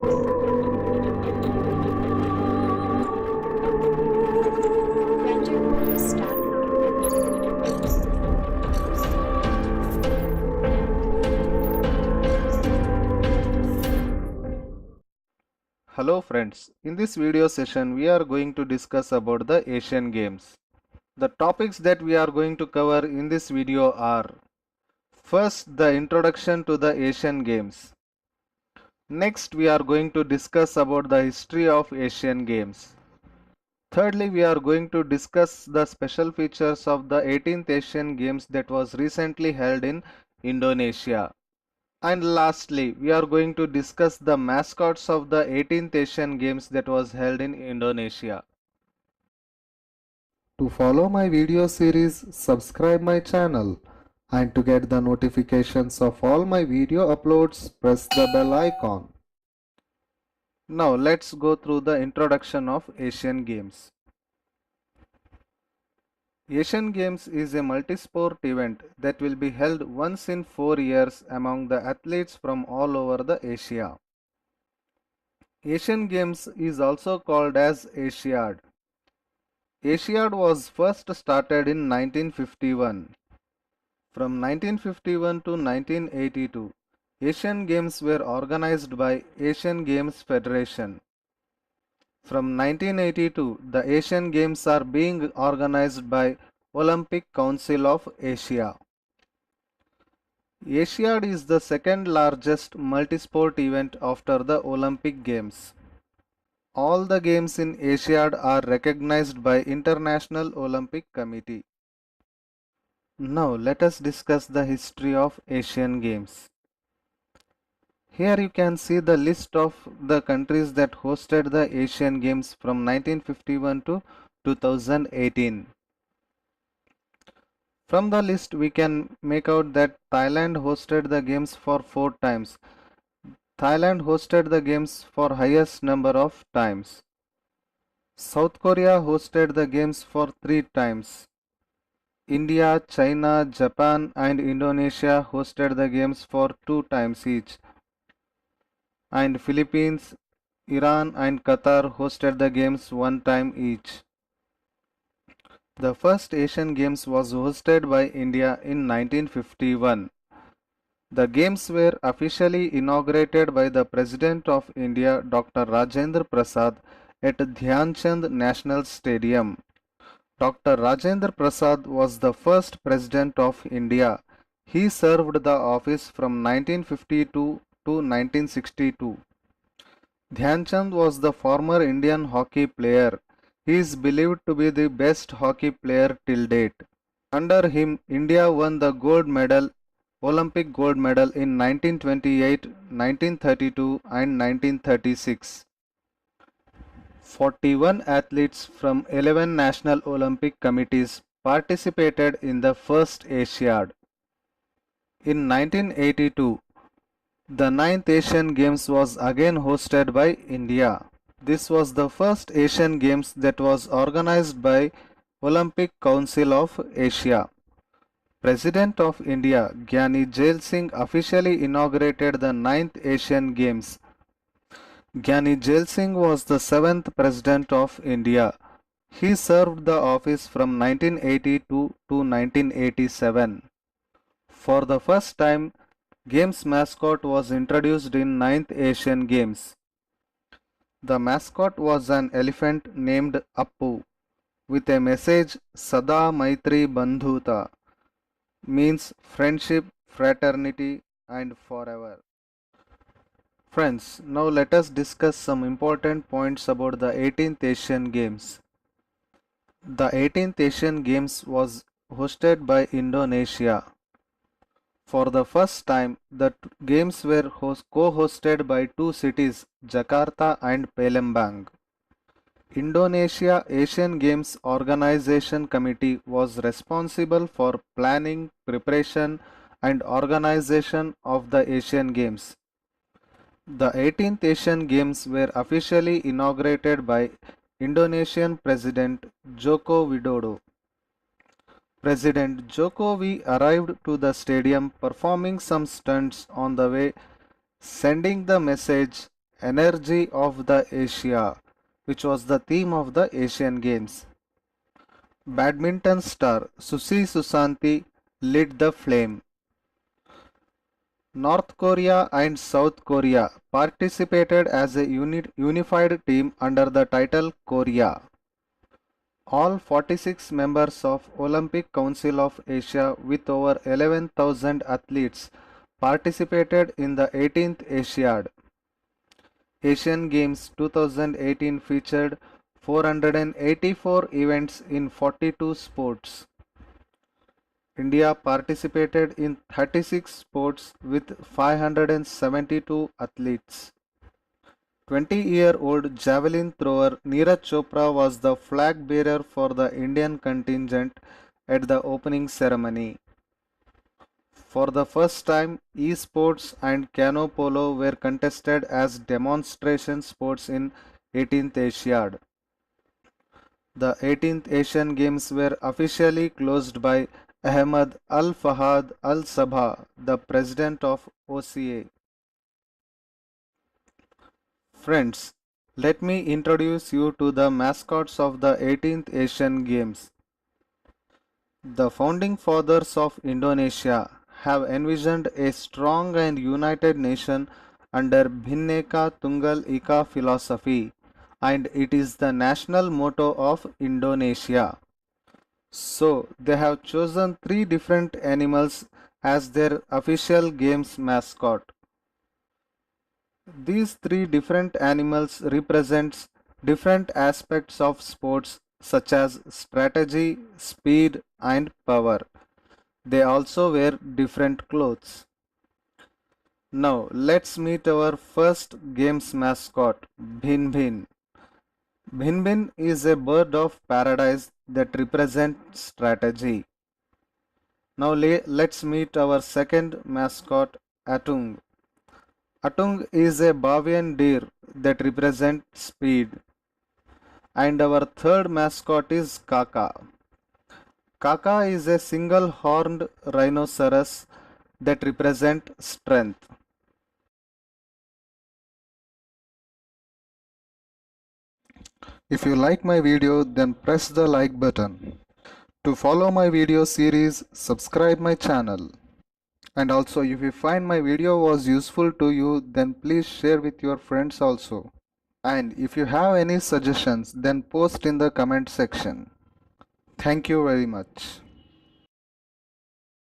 Render mode start now. Hello friends, in this video session we are going to discuss about the Asian Games. The topics that we are going to cover in this video are: first, the introduction to the Asian Games. Next, we are going to discuss about the history of Asian Games. Thirdly, we are going to discuss the special features of the 18th Asian Games that was recently held in Indonesia. And lastly, we are going to discuss the mascots of the 18th Asian Games that was held in Indonesia. To follow my video series, subscribe my channel, and to get the notifications of all my video uploads, press the bell icon. Now let's go through the introduction of Asian Games. Asian Games is a multi-sport event that will be held once in 4 years among the athletes from all over the Asia. Asian Games is also called as Asiad. Asiad was first started in 1951. From 1951 to 1982, Asian Games were organized by Asian Games Federation. From 1982, the Asian Games are being organized by Olympic Council of Asia. Asiad is the second largest multisport event after the Olympic Games. All the games in Asiad are recognized by International Olympic Committee. Now let us discuss the history of Asian Games. Here you can see the list of the countries that hosted the Asian Games from 1951 to 2018. From the list we can make out that Thailand hosted the games for 4 times. Thailand hosted the games for highest number of times. South Korea hosted the games for 3 times. India, China, Japan and Indonesia hosted the games for 2 times each. And Philippines, Iran and Qatar hosted the games 1 time each. The first Asian Games was hosted by India in 1951. The games were officially inaugurated by the President of India, Dr. Rajendra Prasad, at Dhyan Chand National Stadium. Dr. Rajendra Prasad was the first President of India. He served the office from 1952 to 1962. Dhyan Chand was the former Indian hockey player. He is believed to be the best hockey player till date. Under him, India won the gold medal, Olympic gold medal in 1928, 1932 and 1936. 41 athletes from 11 national Olympic committees participated in the first Asiad. In 1982, the 9th Asian Games was again hosted by India. This was the first Asian Games that was organized by Olympic Council of Asia. President of India, Gyani Jail Singh officially inaugurated the 9th Asian Games. Gyani Jail Singh was the 7th President of India. He served the office from 1982 to 1987. For the first time, Games mascot was introduced in 9th Asian Games. The mascot was an elephant named Appu with a message Sada Maitri Bandhuta, means friendship, fraternity and forever. Friends, now let us discuss some important points about the 18th Asian Games. The 18th Asian Games was hosted by Indonesia. For the first time, the games were co-hosted by two cities, Jakarta and Palembang. Indonesia Asian Games Organization Committee was responsible for planning, preparation and organization of the Asian Games. The 18th Asian Games were officially inaugurated by Indonesian President Joko Widodo. President Jokowi arrived to the stadium performing some stunts on the way, sending the message Energy of the Asia, which was the theme of the Asian Games. Badminton star Susi Susanti lit the flame. North Korea and South Korea participated as a unified team under the title Korea. All 46 members of Olympic Council of Asia with over 11,000 athletes participated in the 18th Asiad. Asian Games 2018 featured 484 events in 42 sports. India participated in 36 sports with 572 athletes. 20-year-old javelin thrower Neeraj Chopra was the flag bearer for the Indian contingent at the opening ceremony. For the first time, esports and canoe polo were contested as demonstration sports in 18th Asiad. The 18th Asian Games were officially closed by Ahmad Al Fahad Al Sabah, the president of OCA. Friends, let me introduce you to the mascots of the 18th Asian Games. The founding fathers of Indonesia have envisioned a strong and united nation under Bhinneka Tunggal Ika philosophy, and it is the national motto of Indonesia. So, they have chosen three different animals as their official games mascot. These three different animals represents different aspects of sports such as strategy, speed and power. They also wear different clothes. Now let's meet our first game's mascot, Bhin Bhin. Bhin Bhin is a bird of paradise that represents strategy. Now let's meet our second mascot, Atung. Atung is a Bavian deer that represents speed. And our third mascot is Kaka. Kaka is a single-horned rhinoceros that represents strength. If you like my video, then press the like button. To follow my video series, subscribe my channel. And also, if you find my video was useful to you, then please share with your friends also. And if you have any suggestions, then post in the comment section. Thank you very much.